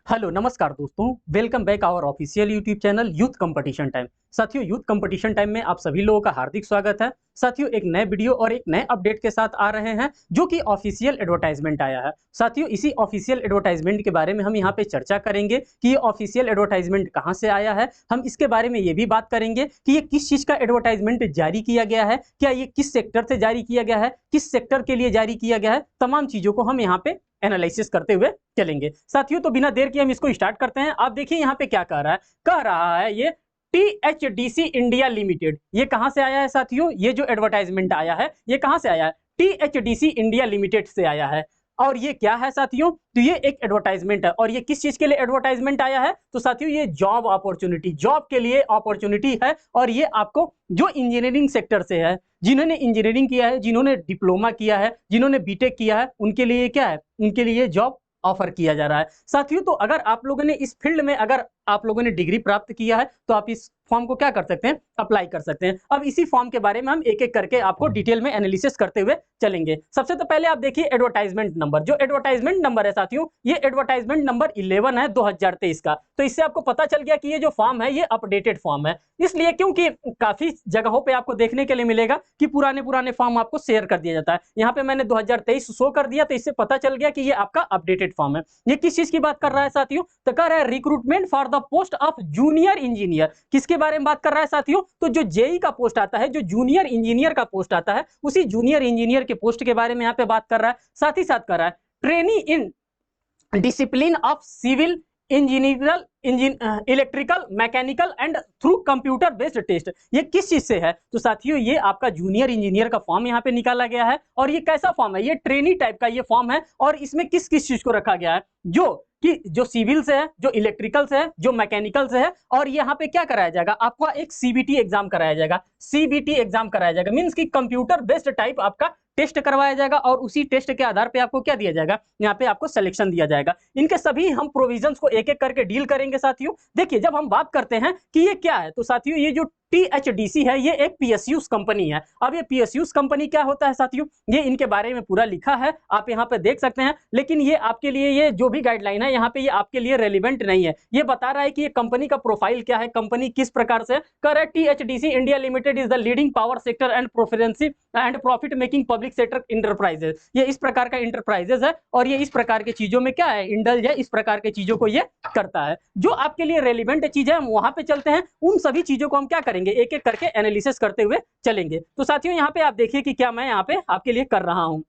Hello नमस्कार दोस्तों, welcome back our official YouTube channel youth competition time. साथियों, youth competition time में आप सभी लोगों का हार्दिक स्वागत है। साथियों, एक नए वीडियो और एक नए अपडेट के साथ आ रहे हैं जो कि ऑफिशियल एडवर्टाइजमेंट आया है। साथियों, इसी ऑफिशियल एडवर्टाइजमेंट के बारे में हम यहाँ पे चर्चा करेंगे कि ये ऑफिशियल एडवर्टाइजमेंट कहाँ से आया है। हम इसके बारे में ये भी बात करेंगे कि ये किस चीज का एडवर्टाइजमेंट जारी किया गया है, क्या ये किस सेक्टर से जारी किया गया है, किस सेक्टर के लिए जारी किया गया है। तमाम चीजों को हम यहाँ पे एनालिसिस करते हुए चलेंगे। साथियों, तो बिना देर के हम इसको स्टार्ट करते हैं। आप देखिए यहाँ पे क्या कह रहा है ये THDC इंडिया लिमिटेड। ये कहां से आया है साथियों? ये जो एडवर्टाइजमेंट आया है ये कहां से आया है? THDC इंडिया लिमिटेड से आया है। और ये क्या है साथियों? तो ये एक एडवर्टाइजमेंट है। और ये किस चीज के लिए एडवर्टाइजमेंट आया है? तो साथियों, ये जॉब अपॉर्चुनिटी, जॉब के लिए अपॉर्चुनिटी है। और ये आपको जो इंजीनियरिंग सेक्टर से है, जिन्होंने इंजीनियरिंग किया है, जिन्होंने डिप्लोमा किया है, जिन्होंने बीटेक किया है, उनके लिए क्या है? उनके लिए जॉब ऑफर किया जा रहा है। साथियों, तो अगर आप लोगों ने इस फील्ड में अगर आप लोगों ने डिग्री प्राप्त किया है तो आप इस फॉर्म को क्या कर सकते हैं? अप्लाई कर सकते हैं। अब इसी फॉर्म के बारे में हम एक एक करके आपको डिटेल में एनालिसिस करते हुए चलेंगे। सबसे तो पहले आप देखिए एडवर्टाइजमेंट नंबर। जो एडवर्टाइजमेंट नंबर है साथियों, ये एडवर्टाइजमेंट नंबर 11 है 2023 का। तो इससे आपको पता चल गया कि ये जो फॉर्म है ये अपडेटेड फॉर्म है। इसलिए क्योंकि काफी जगहों पे आपको देखने के लिए मिलेगा कि पुराने फॉर्म आपको शेयर कर दिया जाता है। यहाँ पे मैंने 2023 शो कर दिया, तो इससे पता चल गया कि ये आपका अपडेटेड फॉर्म है। ये किस चीज की बात कर रहा है साथियों? तो कह रहा है recruitment for the post of junior engineer. किसके बारे में बात कर रहा है साथियों? तो जो जेई का पोस्ट आता है, जो जूनियर इंजीनियर का पोस्ट आता है, उसी जूनियर इंजीनियर के पोस्ट के बारे में यहाँ पे बात कर रहा है। साथ ही साथ कर रहा है trainee in discipline of civil engineer, electrical, mechanical and through computer based test. ये किस चीज से है? तो साथियों, ये आपका जूनियर इंजीनियर का फॉर्म यहाँ पे निकाला गया है। और ये कैसा फॉर्म है? ये ट्रेनी टाइप का ये फॉर्म है। और इसमें किस किस चीज को रखा गया है? जो सिविल से है, जो इलेक्ट्रिकल से है, जो मैकेनिकल से है। और यहाँ पे क्या कराया जाएगा? आपका एक सीबीटी एग्जाम कराया जाएगा। सीबीटी एग्जाम कराया जाएगा मींस कि कंप्यूटर बेस्ड टाइप आपका टेस्ट करवाया जाएगा। और उसी टेस्ट के आधार पे आपको क्या दिया जाएगा? यहाँ पे आपको सिलेक्शन दिया जाएगा। इनके सभी हम प्रोविजंस को एक एक करके डील करेंगे साथियों। देखिए, जब हम बात करते हैं कि ये क्या है, तो साथियों ये जो THDC है ये एक PSUs कंपनी है। अब ये PSUs कंपनी क्या होता है साथियों? ये इनके बारे में पूरा लिखा है, आप यहाँ पे देख सकते हैं। लेकिन ये आपके लिए, ये जो भी गाइडलाइन है यहाँ पे, ये आपके लिए रेलिवेंट नहीं है। ये बता रहा है कि ये कंपनी का प्रोफाइल क्या है, कंपनी किस प्रकार से कर। THDC India limited is the leading power sector and proficiency and profit making public sector enterprises. ये इस प्रकार का इंटरप्राइजेस है और ये इस प्रकार की चीजों में क्या है? इंडल्ज है, इस प्रकार की चीजों को ये करता है। जो आपके लिए रेलिवेंट चीज है हम वहां पे चलते हैं। उन सभी चीजों को हम क्या करेंगे? एक एक करके एनालिसिस करते हुए चलेंगे। तो साथियों, यहाँ पे आप देखिए कि क्या मैं यहाँ पे आपके लिए कर रहा हूं।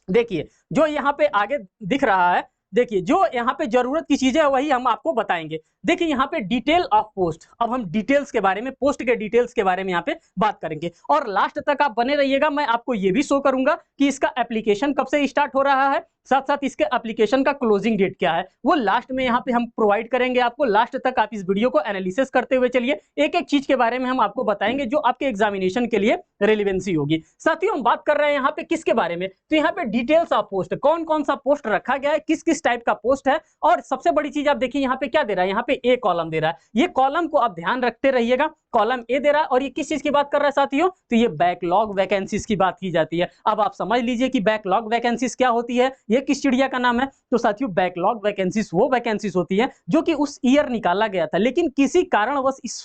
देखिए, जो यहाँ पे आगे दिख रहा है, देखिए जो यहाँ पे जरूरत की चीजें है वही हम आपको बताएंगे। देखिए यहाँ पे डिटेल ऑफ पोस्ट। अब हम डिटेल्स के बारे में, पोस्ट के डिटेल्स के बारे में यहाँ पे बात करेंगे। और लास्ट तक आप बने रहिएगा। मैं आपको ये भी शो करूंगा कि इसका एप्लीकेशन कब से स्टार्ट हो रहा है, साथ साथ इसके एप्लीकेशन का क्लोजिंग डेट क्या है, वो लास्ट में यहाँ पे हम प्रोवाइड करेंगे आपको। लास्ट तक आप इस वीडियो को एनालिसिस करते हुए चलिए। एक एक चीज के बारे में हम आपको बताएंगे जो आपके एग्जामिनेशन के लिए रेलिवेंसी होगी। साथियों, हम बात कर रहे हैं यहाँ पे किसके बारे में? तो यहाँ पे डिटेल्स ऑफ पोस्ट, कौन कौन सा पोस्ट रखा गया है, किस किस टाइप का पोस्ट है। और सबसे बड़ी चीज आप देखिए यहाँ पे क्या दे रहा है? यहाँ पे ए कॉलम दे रहा है। ये कॉलम को आप ध्यान रखते रहिएगा। कॉलम ए दे रहा है। और ये किस चीज की बात कर रहा है साथियों? तो ये बैकलॉग वैकेंसीज की बात की जाती है। अब आप समझ लीजिए कि बैकलॉग वैकेंसीज क्या होती है, ये किस चिड़िया का नाम है? तो साथियों, बैकलॉग वैकेंसीज वो वैकेंसीज होती है जो कि उस ईयर निकाला गया था, लेकिन किसी कारणवश इस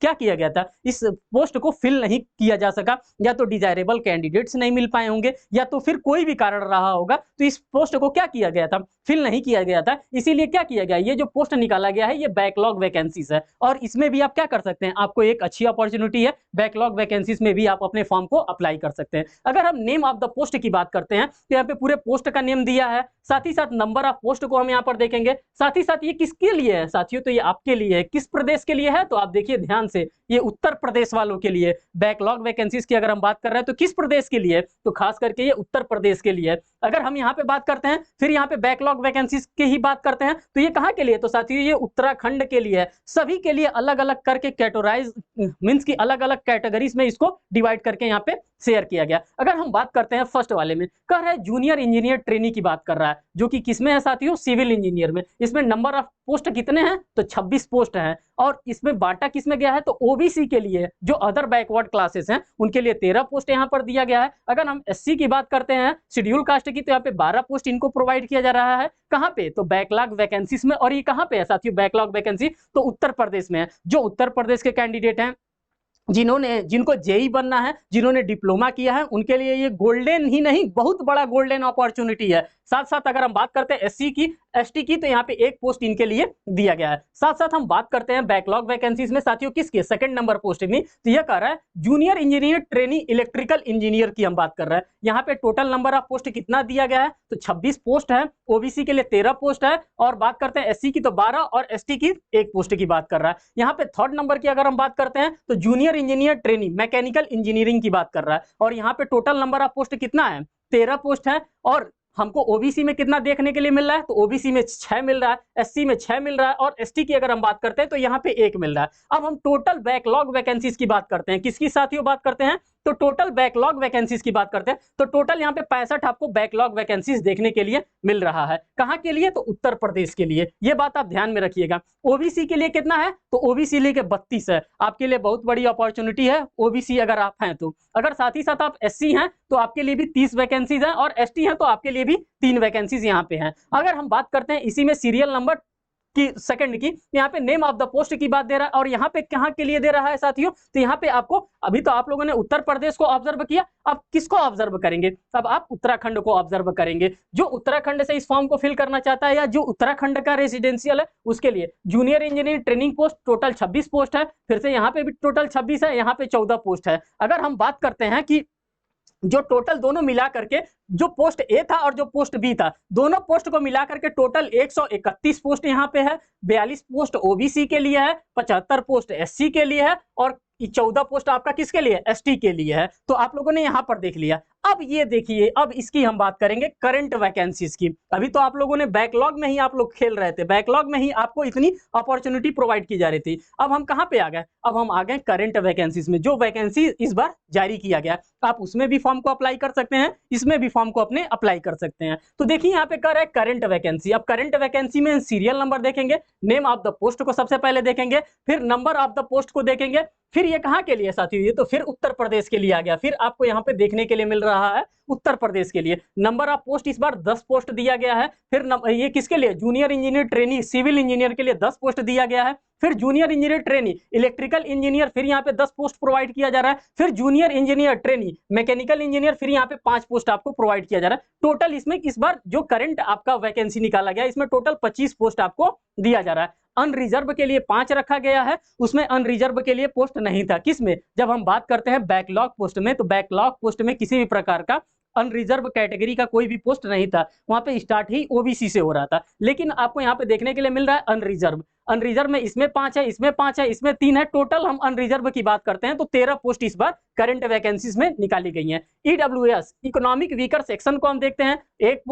क्या किया गया था, इस पोस्ट को फिल नहीं किया जा सका। या तो डिजायरेबल कैंडिडेट्स नहीं मिल पाए होंगे, या तो फिर कोई भी कारण रहा होगा, तो इस पोस्ट को क्या किया गया था? फिल नहीं किया गया था। इसीलिए क्या किया गया, ये जो पोस्ट निकाला गया है ये बैकलॉग वैकेंसीज है। और इसमें भी आप क्या कर सकते हैं? आपको एक अच्छी अपॉर्चुनिटी है, बैकलॉग वैकेंसीज में भी आप अपने फॉर्म को अप्लाई कर सकते हैं। अगर हम नेम ऑफ द पोस्ट की बात करते हैं तो यहाँ पे पूरे पोस्ट का नेम दिया है। साथ ही साथ नंबर ऑफ पोस्ट को हम यहाँ पर देखेंगे। साथ ही साथ ये किसके लिए है साथियों? तो ये आपके लिए है। किस प्रदेश के लिए है? तो आप देखिए ध्यान से, ये उत्तर प्रदेश वालों के लिए। बैकलॉग वैकेंसीज की अगर हम बात कर रहे हैं तो किस प्रदेश के लिए? तो खास करके ये उत्तर प्रदेश के लिए। अगर हम यहाँ पे बात करते हैं, फिर यहाँ पे बैकलॉग वैकेंसीज की ही बात करते हैं, तो ये कहाँ के लिए? तो साथियों, ये उत्तराखंड के लिए है। सभी के लिए अलग अलग करके कैटेगराइज मींस की अलग अलग कैटेगरीज में इसको डिवाइड करके यहाँ पे शेयर किया गया। अगर हम बात करते हैं फर्स्ट वाले में, कह रहा है जूनियर इंजीनियर ट्रेनी की बात कर रहा है, जो कि किसमें है साथियों? सिविल इंजीनियर में। इसमें नंबर ऑफ पोस्ट कितने हैं? तो 26 पोस्ट हैं। और इसमें बांटा किसमें गया है? तो ओबीसी के लिए, जो अदर बैकवर्ड क्लासेस हैं उनके लिए 13 पोस्ट यहाँ पर दिया गया है। अगर हम एससी की बात करते हैं, शेड्यूल कास्ट की तो यहाँ पे 12 पोस्ट इनको प्रोवाइड किया जा रहा है। कहाँ पे? तो बैकलॉग वैकेंसीज में। और ये कहाँ पे है साथियों बैकलॉग वैकेंसी? तो उत्तर प्रदेश में है। जो उत्तर प्रदेश के कैंडिडेट हैं जिनको जेई बनना है, जिन्होंने डिप्लोमा किया है, उनके लिए ये गोल्डन ही नहीं बहुत बड़ा गोल्डन अपॉर्चुनिटी है। साथ साथ अगर हम बात करते हैं एससी की एसटी की तो यहाँ पे एक पोस्ट इनके लिए दिया गया है। साथ साथ हम बात करते हैं बैकलॉग वैकेंसीज में साथियों किसके? सेकंड नंबर पोस्ट में। तो यह कह रहा है junior engineer trainee electrical engineer की हम बात कर रहे हैं। यहाँ पे टोटल नंबर ऑफ पोस्ट कितना दिया गया है? तो 26 पोस्ट है। ओबीसी के लिए 13 पोस्ट है। और बात करते हैं एससी की तो 12 और एसटी की एक पोस्ट की बात कर रहा है। यहाँ पे थर्ड नंबर की अगर हम बात करते हैं तो junior engineer trainee mechanical engineering की बात कर रहा है। और यहाँ पे टोटल नंबर ऑफ पोस्ट कितना है? 13 पोस्ट है। और हमको ओबीसी में कितना देखने के लिए मिल रहा है? तो ओबीसी में 6 मिल रहा है, एससी में 6 मिल रहा है और एसटी की अगर हम बात करते हैं तो यहाँ पे 1 मिल रहा है। अब हम टोटल बैकलॉग वैकेंसीज की बात करते हैं। किसकी साथियों बात करते हैं? तो टोटल बैकलॉग वैकेंसीज की बात करते हैं। तो टोटल यहाँ पे 65 आपको बैकलॉग वैकेंसीज देखने के लिए मिल रहा है। कहाँ के लिए? तो उत्तर प्रदेश के लिए। ये बात आप ध्यान में रखिएगा। ओबीसी के लिए कितना है? तो ओबीसी लिए 32 है। आपके लिए बहुत बड़ी अपॉर्चुनिटी है ओबीसी अगर आप हैं तो। अगर साथ ही साथ आप एससी हैं तो आपके लिए भी 30 वैकेंसीज हैं और एसटी हैं तो आपके लिए भी 3 वैकेंसीज यहाँ पे हैं। अगर हम बात करते हैं इसी में सीरियल नंबर की सेकंड की, यहाँ पे नेम ऑफ द पोस्ट की बात दे रहा है। और यहाँ पे कहाँ के लिए दे रहा है साथियों? तो यहाँ पे आपको अभी तो आप लोगों ने उत्तर प्रदेश को ऑब्जर्व किया, अब किसको ऑब्जर्व करेंगे? अब आप उत्तराखंड को ऑब्जर्व करेंगे। जो उत्तराखंड से इस फॉर्म को फिल करना चाहता है या जो उत्तराखंड का रेसिडेंशियल है उसके लिए junior engineer training post total 26 post है। फिर से यहाँ पे भी टोटल 26 है, यहाँ पे 14 पोस्ट है। अगर हम बात करते हैं कि जो टोटल दोनों मिला करके जो पोस्ट ए था और जो पोस्ट बी था दोनों पोस्ट को मिला करके टोटल 131 पोस्ट यहाँ पे है। 42 पोस्ट ओबीसी के लिए है, 75 पोस्ट एससी के लिए है और 14 पोस्ट आपका किसके लिए? एसटी के लिए है। तो आप लोगों ने यहाँ पर देख लिया। अब ये देखिए, अब इसकी हम बात करेंगे करंट वैकेंसीज की। अभी तो आप लोगों ने बैकलॉग में ही आप लोग खेल रहे थे, बैकलॉग में ही आपको इतनी अपॉर्चुनिटी प्रोवाइड की जा रही थी। अब हम कहाँ पे आ गए? अब हम आ गए करंट वैकेंसीज में। जो वैकेंसी इस बार जारी किया गया आप उसमें भी फॉर्म को अप्लाई कर सकते हैं, इसमें भी फॉर्म को अपने अप्लाई कर सकते हैं। तो देखिए यहाँ पे कर रहा है करंट वैकेंसी। अब करंट वैकेंसी में सीरियल नंबर देखेंगे, नेम ऑफ द पोस्ट को सबसे पहले देखेंगे, फिर नंबर ऑफ द पोस्ट को देखेंगे, फिर ये कहाँ के लिए साथियों? ये तो फिर उत्तर प्रदेश के लिए आ गया। फिर आपको यहाँ पे देखने के लिए मिल रहा है उत्तर प्रदेश के लिए। नंबर ऑफ पोस्ट इस बार 10 पोस्ट दिया गया है। फिर ये किसके लिए? Junior engineer trainee civil engineer के लिए 10 पोस्ट दिया गया है। फिर junior engineer trainee electrical engineer, फिर यहाँ पे 10 पोस्ट प्रोवाइड किया जा रहा है। फिर junior engineer trainee mechanical engineer, फिर यहाँ पे 5 पोस्ट आपको प्रोवाइड किया जा रहा है। टोटल इसमें इस बार जो करंट आपका वैकेंसी निकाला गया इसमें टोटल 25 पोस्ट आपको दिया जा रहा है। अनरिजर्व के लिए 5 रखा गया है, उसमें अनरिजर्व के लिए पोस्ट नहीं था। किसमें? जब हम बात करते हैं बैकलॉग पोस्ट में, तो बैकलॉग पोस्ट में किसी भी प्रकार का अनरिजर्व कैटेगरी का कोई भी पोस्ट नहीं था, वहां पे स्टार्ट ही ओबीसी से हो रहा था। लेकिन आपको यहाँ पे देखने के लिए मिल रहा है अनरिजर्व। अनरिजर्व में इसमें 5 है, इसमें 5 है, इसमें 3 है। टोटल हम अनरिजर्व की बात करते हैं तो 13 पोस्ट इस बार करंट वैकेंसीज में निकाली गई हैं। ईडब्ल्यूएस इकोनॉमिक वीकर सेक्शन को हम देखते हैं, एक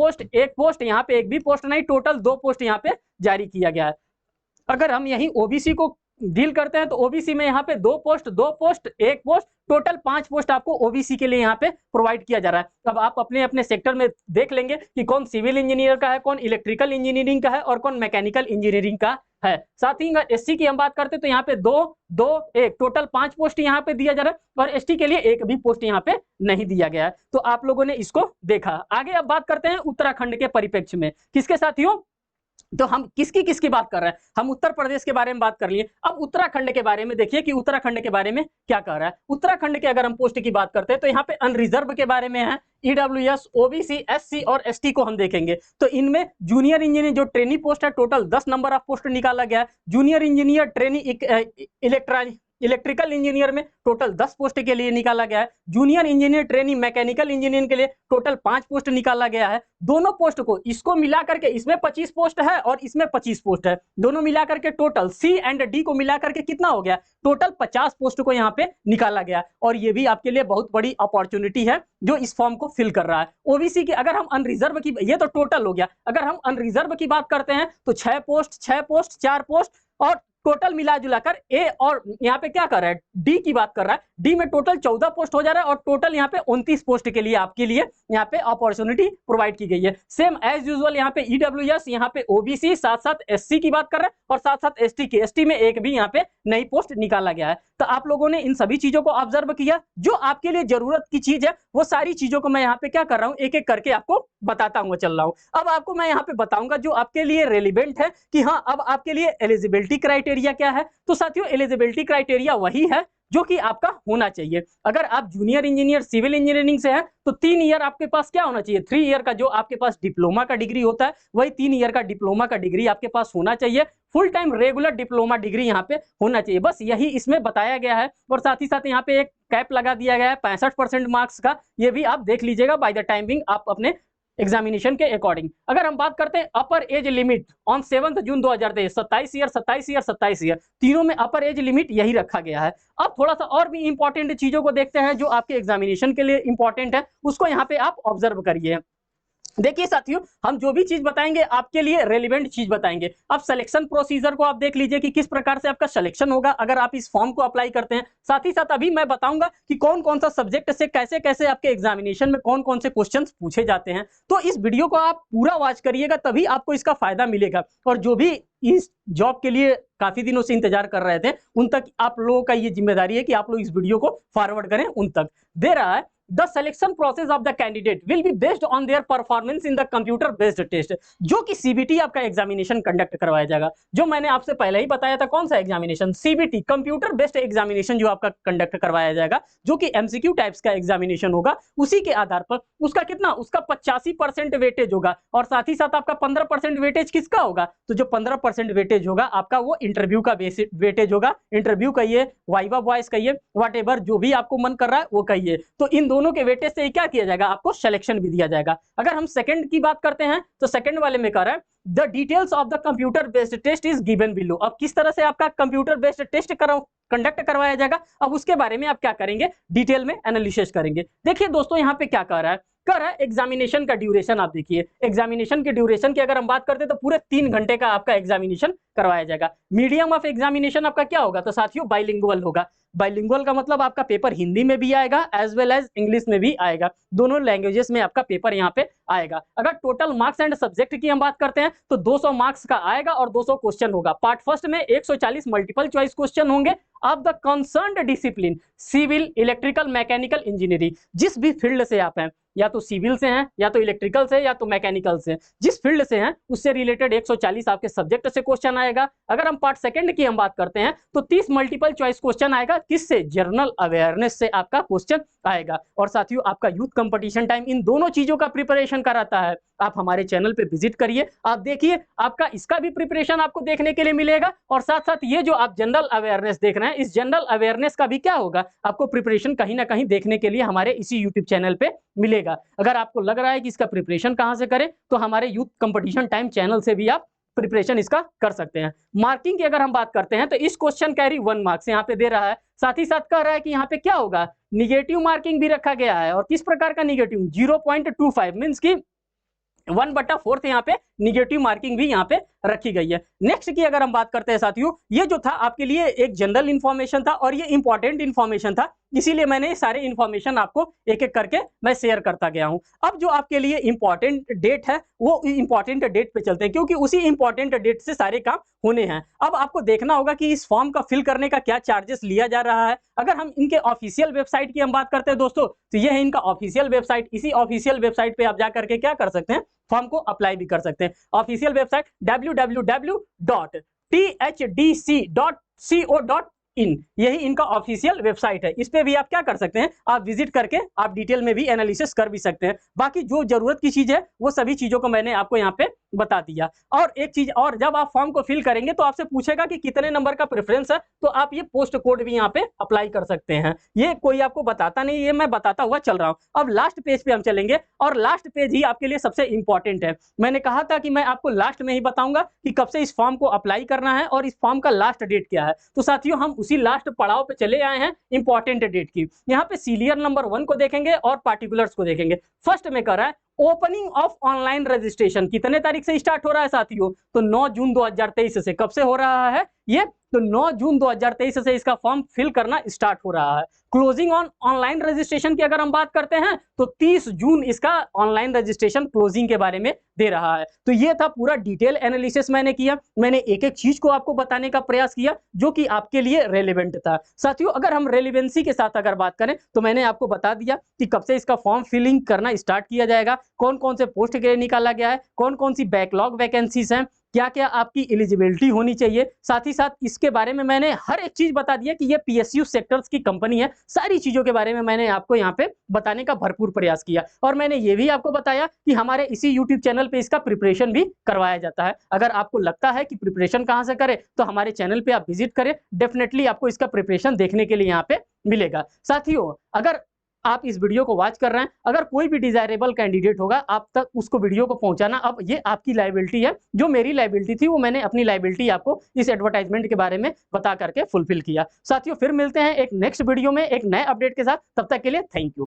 पोस्ट यहाँ पे एक भी पोस्ट नहीं, टोटल 2 पोस्ट यहाँ पे जारी किया गया है। अगर हम यही ओबीसी को डील करते हैं तो ओबीसी में यहाँ पे 2 पोस्ट 1 पोस्ट, टोटल 5 पोस्ट आपको ओबीसी के लिए यहाँ पे प्रोवाइड किया जा रहा है। अब आप अपने अपने सेक्टर में देख लेंगे कि कौन सिविल इंजीनियर का है, कौन इलेक्ट्रिकल इंजीनियरिंग का है और कौन मैकेनिकल इंजीनियरिंग का है। साथ ही एससी की हम बात करते हैं तो यहाँ पे 2 टोटल 5 पोस्ट यहाँ पे दिया जा रहा है और एसटी के लिए एक भी पोस्ट यहाँ पे नहीं दिया गया है। तो आप लोगों ने इसको देखा। आगे अब बात करते हैं उत्तराखंड के परिप्रेक्ष्य में। किसके साथियों? तो हम किसकी बात कर रहे हैं? हम उत्तर प्रदेश के बारे में बात कर लिए। अब उत्तराखंड के बारे में देखिए कि उत्तराखंड के बारे में क्या कह रहा है। उत्तराखंड के अगर हम पोस्ट की बात करते हैं तो यहाँ पे अनरिजर्व के बारे में है, ईडब्ल्यूएस, ओबीसी, एससी और एसटी को हम देखेंगे तो इनमें जूनियर इंजीनियर जो ट्रेनी पोस्ट है टोटल 10 नंबर ऑफ पोस्ट निकाला गया है। Junior engineer trainee electrical engineer में टोटल 10 पोस्ट के लिए निकाला गया है। Junior engineer trainee mechanical engineering के लिए टोटल 5 पोस्ट निकाला गया है। दोनों पोस्ट को इसको मिला करके इसमें 25 पोस्ट है और इसमें 25 पोस्ट है, दोनों मिला करके टोटल सी एंड डी को मिला करके कितना हो गया? टोटल 50 पोस्ट को यहाँ पे निकाला गया। और ये भी आपके लिए बहुत बड़ी अपॉर्चुनिटी है जो इस फॉर्म को फिल कर रहा है। ओबीसी की अगर हम अनरिजर्व की, ये तो टोटल हो गया, अगर हम अनरिजर्व की बात करते हैं तो 6 पोस्ट 4 पोस्ट और टोटल मिला जुलाकर ए और यहाँ पे क्या कर रहा है, डी की बात कर रहा है, डी में टोटल 14 पोस्ट हो जा रहा है और टोटल यहाँ पे 29 पोस्ट के लिए आपके लिए यहाँ पे अपॉर्चुनिटी प्रोवाइड की गई है। सेम एज यूजुअल यहाँ पे ईडब्ल्यूएस, यहाँ पे ओबीसी, साथ साथ एससी की बात कर रहे हैं और साथ साथ एसटी की, एसटी में एक भी यहाँ पे नई पोस्ट निकाला गया है। तो आप लोगों ने इन सभी चीजों को ऑब्जर्व किया, जो आपके लिए जरूरत की चीज है वो सारी चीजों को मैं यहाँ पे क्या कर रहा हूँ, एक एक करके आपको बताता हुआ चल रहा हूँ। अब आपको मैं यहाँ पे बताऊंगा जो आपके लिए रेलिवेंट है कि हाँ अब आपके लिए एलिजिबिलिटी क्राइटेरिया क्या है। तो साथियों एलिजिबिलिटी क्राइटेरिया वही है जो कि आपका होना चाहिए। अगर आप जूनियर इंजीनियर सिविल इंजीनियरिंग से हैं तो 3 ईयर आपके पास क्या होना चाहिए, 3 ईयर का जो आपके पास डिप्लोमा का डिग्री होता है वही 3 ईयर का डिप्लोमा का डिग्री आपके पास होना चाहिए। Full time regular diploma degree यहाँ पे होना चाहिए, बस यही इसमें बताया गया है। और साथ ही साथ यहाँ पे एक कैप लगा दिया गया है 65% मार्क्स का, ये भी आप देख लीजिएगा बाय द टाइमिंग आप अपने एग्जामिनेशन के अकॉर्डिंग। अगर हम बात करते हैं अपर age limit on 7 June 2023, 27 year 27 year 27 year तीनों में अपर एज लिमिट यही रखा गया है। अब थोड़ा सा और भी इंपॉर्टेंट चीजों को देखते हैं जो आपके एग्जामिनेशन के लिए इंपॉर्टेंट है, उसको यहाँ पे आप ऑब्जर्व करिए। देखिए साथियों हम जो भी चीज बताएंगे आपके लिए रेलिवेंट चीज बताएंगे। अब सिलेक्शन प्रोसीजर को आप देख लीजिए कि किस प्रकार से आपका सिलेक्शन होगा अगर आप इस फॉर्म को अप्लाई करते हैं। साथ ही साथ अभी मैं बताऊंगा कि कौन कौन सा सब्जेक्ट से कैसे कैसे आपके एग्जामिनेशन में कौन कौन से क्वेश्चंस पूछे जाते हैं। तो इस वीडियो को आप पूरा वॉच करिएगा तभी आपको इसका फायदा मिलेगा। और जो भी इस जॉब के लिए काफी दिनों से इंतजार कर रहे थे उन तक आप लोगों का ये जिम्मेदारी है कि आप लोग इस वीडियो को फॉरवर्ड करें उन तक। दे रहा है The selection process of the candidate will be based on their performance in the computer based test, जो कि सीबीटी आपका एग्जामिनेशन कंडक्ट करवाया जाएगा। जो मैंने आपसे पहले ही बताया था कौन सा examination, CBT computer based examination जो आपका कंडक्ट करवाया जाएगा, जो कि एमसीक्यू टाइप्स का एग्जामिनेशन होगा। उसी के आधार पर उसका कितना, उसका 85% वेटेज होगा और साथ ही साथ आपका 15% वेटेज किसका होगा, तो जो 15% वेटेज होगा आपका वो इंटरव्यू का वेटेज होगा। इंटरव्यू कहिए, वाइवा वॉइस कहिए, व्हाटएवर जो भी आपको मन कर रहा है वो कहिए। तो इन दोनों के वेटेज से क्या किया जाएगा, आपको सिलेक्शन भी दिया जाएगा। अगर हम सेकंड की बात करते हैं तो सेकंड वाले में कह रहा है the details of the computer based test is given below. अब किस तरह से आपका कंप्यूटर बेस्ड टेस्ट कंडक्ट करवाया जाएगा, अब उसके बारे में आप क्या करेंगे, डिटेल में एनालिसिस करेंगे। देखिए दोस्तों यहाँ पे क्या कह रहा है एग्जामिनेशन का ड्यूरेशन। आप देखिए एग्जामिनेशन के ड्यूरेशन की अगर हम बात करते हैं तो पूरे 3 घंटे का आपका एग्जामिनेशन करवाया जाएगा। मीडियम ऑफ एग्जामिनेशन आपका क्या होगा, तो साथियों बाइलिंगुअल होगा। बाइलिंगुअल का मतलब आपका पेपर हिंदी में भी आएगा एज वेल एज इंग्लिश में भी आएगा, दोनों लैंग्वेजेस में आपका पेपर यहाँ पे आएगा। अगर टोटल मार्क्स एंड सब्जेक्ट की हम बात करते हैं तो 200 मार्क्स का आएगा और 200 क्वेश्चन होगा। पार्ट फर्स्ट में 140 मल्टीपल चॉइस क्वेश्चन होंगे of the concerned discipline civil, electrical, mechanical, engineering. जिस भी फील्ड से आप हैं, या तो सिविल से हैं, या तो इलेक्ट्रिकल से, या तो मैकेनिकल से, जिस फील्ड से हैं उससे रिलेटेड 140 आपके सब्जेक्ट से क्वेश्चन आएगा। अगर हम पार्ट सेकंड की हम बात करते हैं तो 30 मल्टीपल चॉइस क्वेश्चन आएगा, किससे, जनरल अवेयरनेस से आपका क्वेश्चन आएगा। और साथियों आपका यूथ कंपटीशन टाइम इन दोनों चीजों का प्रिपरेशन कराता है। आप हमारे चैनल पे विजिट करिए, आप देखिए आपका इसका भी प्रिपरेशन आपको देखने के लिए मिलेगा और साथ साथ ये जो आप जनरल अवेयरनेस देख रहे हैं इस जनरल अवेयरनेस का भी क्या होगा, आपको प्रिपरेशन कहीं ना कहीं देखने के लिए हमारे इसी यूट्यूब चैनल पे मिलेगा। अगर आपको लग रहा है कि इसका प्रिपरेशन कहां से करें तो हमारे यूथ कंपटीशन टाइम चैनल से भी आप प्रिपरेशन इसका कर सकते हैं। मार्किंग की अगर हम बात करते हैं तो इस क्वेश्चन कैरी 1 मार्क्स यहाँ पे दे रहा है। साथ ही साथ कह रहा है कि यहाँ पे क्या होगा, निगेटिव मार्किंग भी रखा गया है। और किस प्रकार का निगेटिव, 0.25 मीन्स की 1/4 यहाँ पे निगेटिव मार्किंग भी यहाँ पे रखी गई है। नेक्स्ट की अगर हम बात करते हैं साथियों, ये जो था आपके लिए एक जनरल इंफॉर्मेशन था और ये इंपॉर्टेंट इंफॉर्मेशन था, इसीलिए मैंने सारे इंफॉर्मेशन आपको एक एक करके मैं शेयर करता गया हूं। अब जो आपके लिए इंपॉर्टेंट डेट है वो इंपॉर्टेंट डेट पे चलते हैं, क्योंकि उसी इंपॉर्टेंट डेट से सारे काम होने हैं। अब आपको देखना होगा कि इस फॉर्म का फिल करने का क्या चार्जेस लिया जा रहा है। अगर हम इनके ऑफिशियल वेबसाइट की हम बात करते हैं दोस्तों, तो ये है इनका ऑफिशियल वेबसाइट। इसी ऑफिशियल वेबसाइट पे आप जा करके क्या कर सकते हैं, फॉर्म को अप्लाई भी कर सकते हैं। ऑफिशियल वेबसाइट www.thdc.co.in, यही इनका ऑफिशियल वेबसाइट है। इस पे भी आप क्या कर सकते हैं, आप विजिट करके आप डिटेल में भी एनालिसिस कर भी सकते हैं। बाकी जो जरूरत की चीज है वो सभी चीजों को मैंने आपको यहाँ पे बता दिया। और एक चीज और, जब आप फॉर्म को फिल करेंगे तो आपसे पूछेगा कि कितने नंबर का प्रेफरेंस है, तो आप ये पोस्ट कोड भी यहाँ पे अप्लाई कर सकते हैं। ये कोई आपको बताता नहीं, ये मैं बताता हुआ चल रहा हूँ। अब लास्ट पेज पे हम चलेंगे और लास्ट पेज ही आपके लिए सबसे इंपॉर्टेंट है। मैंने कहा था कि मैं आपको लास्ट में ही बताऊंगा कि कब से इस फॉर्म को अप्लाई करना है और इस फॉर्म का लास्ट डेट क्या है। तो साथियों हम उसी लास्ट पड़ाव पे चले आए हैं इंपॉर्टेंट डेट की। यहाँ पे सीरियल नंबर 1 को देखेंगे और पार्टिकुलर्स को देखेंगे। फर्स्ट में कर रहा है ओपनिंग ऑफ ऑनलाइन रजिस्ट्रेशन, कितने तारीख से स्टार्ट हो रहा है साथियों, तो 9 जून 2023 से। कब से हो रहा है, ये तो 9 जून 2023 से इसका फॉर्म फिल करना स्टार्ट हो रहा है। क्लोजिंग ऑन ऑनलाइन रजिस्ट्रेशन की अगर हम बात करते हैं तो 30 जून इसका ऑनलाइन रजिस्ट्रेशन क्लोजिंग के बारे में दे रहा है। तो ये था पूरा डिटेल एनालिसिस मैंने किया, मैंने एक एक चीज को आपको बताने का प्रयास किया जो कि आपके लिए रेलेवेंट था। साथियों, अगर हम रेलेवेंसी के साथ अगर बात करें तो मैंने आपको बता दिया कि कब से इसका फॉर्म फिलिंग करना स्टार्ट किया जाएगा, कौन कौन से पोस्ट के लिए निकाला गया है, कौन कौन सी बैकलॉग वैकेंसीज हैं, क्या क्या आपकी एलिजिबिलिटी होनी चाहिए। साथ ही साथ इसके बारे में मैंने हर एक चीज बता दिया कि ये पीएसयू सेक्टर्स की कंपनी है। सारी चीजों के बारे में मैंने आपको यहाँ पे बताने का भरपूर प्रयास किया और मैंने ये भी आपको बताया कि हमारे इसी यूट्यूब चैनल पे इसका प्रिपरेशन भी करवाया जाता है। अगर आपको लगता है कि प्रिपरेशन कहाँ से करें तो हमारे चैनल पे आप विजिट करें, डेफिनेटली आपको इसका प्रिपरेशन देखने के लिए यहाँ पे मिलेगा। साथियों, अगर आप इस वीडियो को वॉच कर रहे हैं, अगर कोई भी डिजायरेबल कैंडिडेट होगा आप तक उसको वीडियो को पहुंचाना अब ये आपकी लायबिलिटी है। जो मेरी लायबिलिटी थी वो मैंने अपनी लायबिलिटी आपको इस एडवर्टाइजमेंट के बारे में बता करके फुलफिल किया। साथियों, फिर मिलते हैं एक नेक्स्ट वीडियो में एक नए अपडेट के साथ। तब तक के लिए थैंक यू।